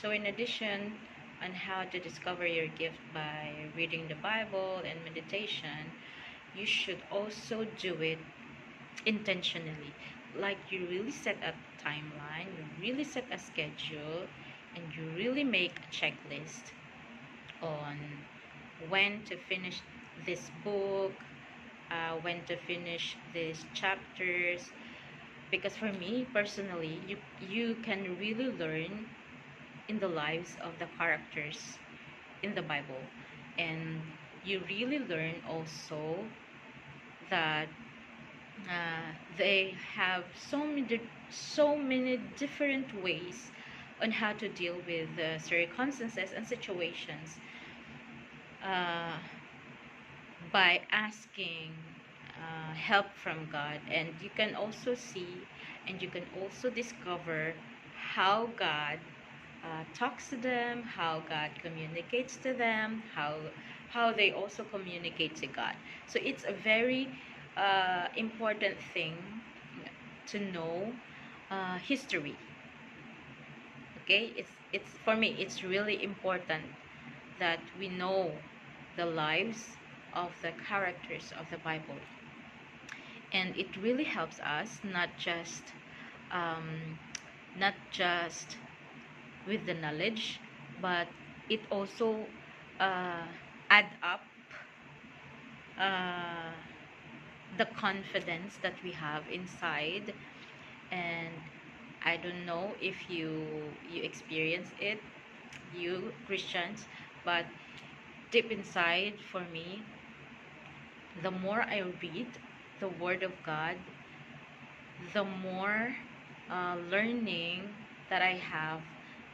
So in addition on how to discover your gift by reading the Bible and meditation, you should also do it intentionally. Like you really set a timeline, you really set a schedule, and you really make a checklist on when to finish this book, when to finish these chapters. Because for me personally, you can really learn in the lives of the characters in the Bible, and you really learn also that they have so many different ways on how to deal with circumstances and situations, uh, by asking help from God. And you can also see and you can also discover how God talks to them, how God communicates to them, how they also communicate to God. So it's a very important thing to know history. Okay, it's for me it's really important that we know the lives of the characters of the Bible, and it really helps us um, not just with the knowledge, but it also uh, add up uh, the confidence that we have inside. And I don't know if you experience it, you Christians, but deep inside for me, the more I read the Word of God, the more learning that I have,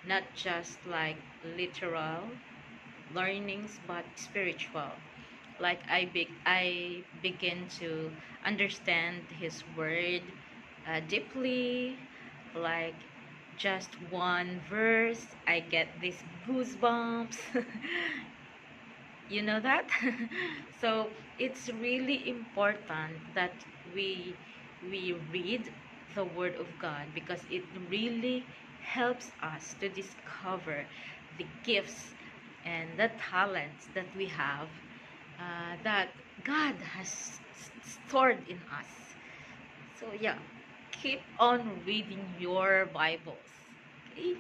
not just like literal learnings, but spiritual. Like I begin to understand His Word deeply. Like just one verse, I get these goosebumps. You know that. So it's really important that we we read the Word of God, because it really helps us to discover the gifts and the talents that we have, that God has stored in us. So yeah, keep on reading your Bibles. Okay?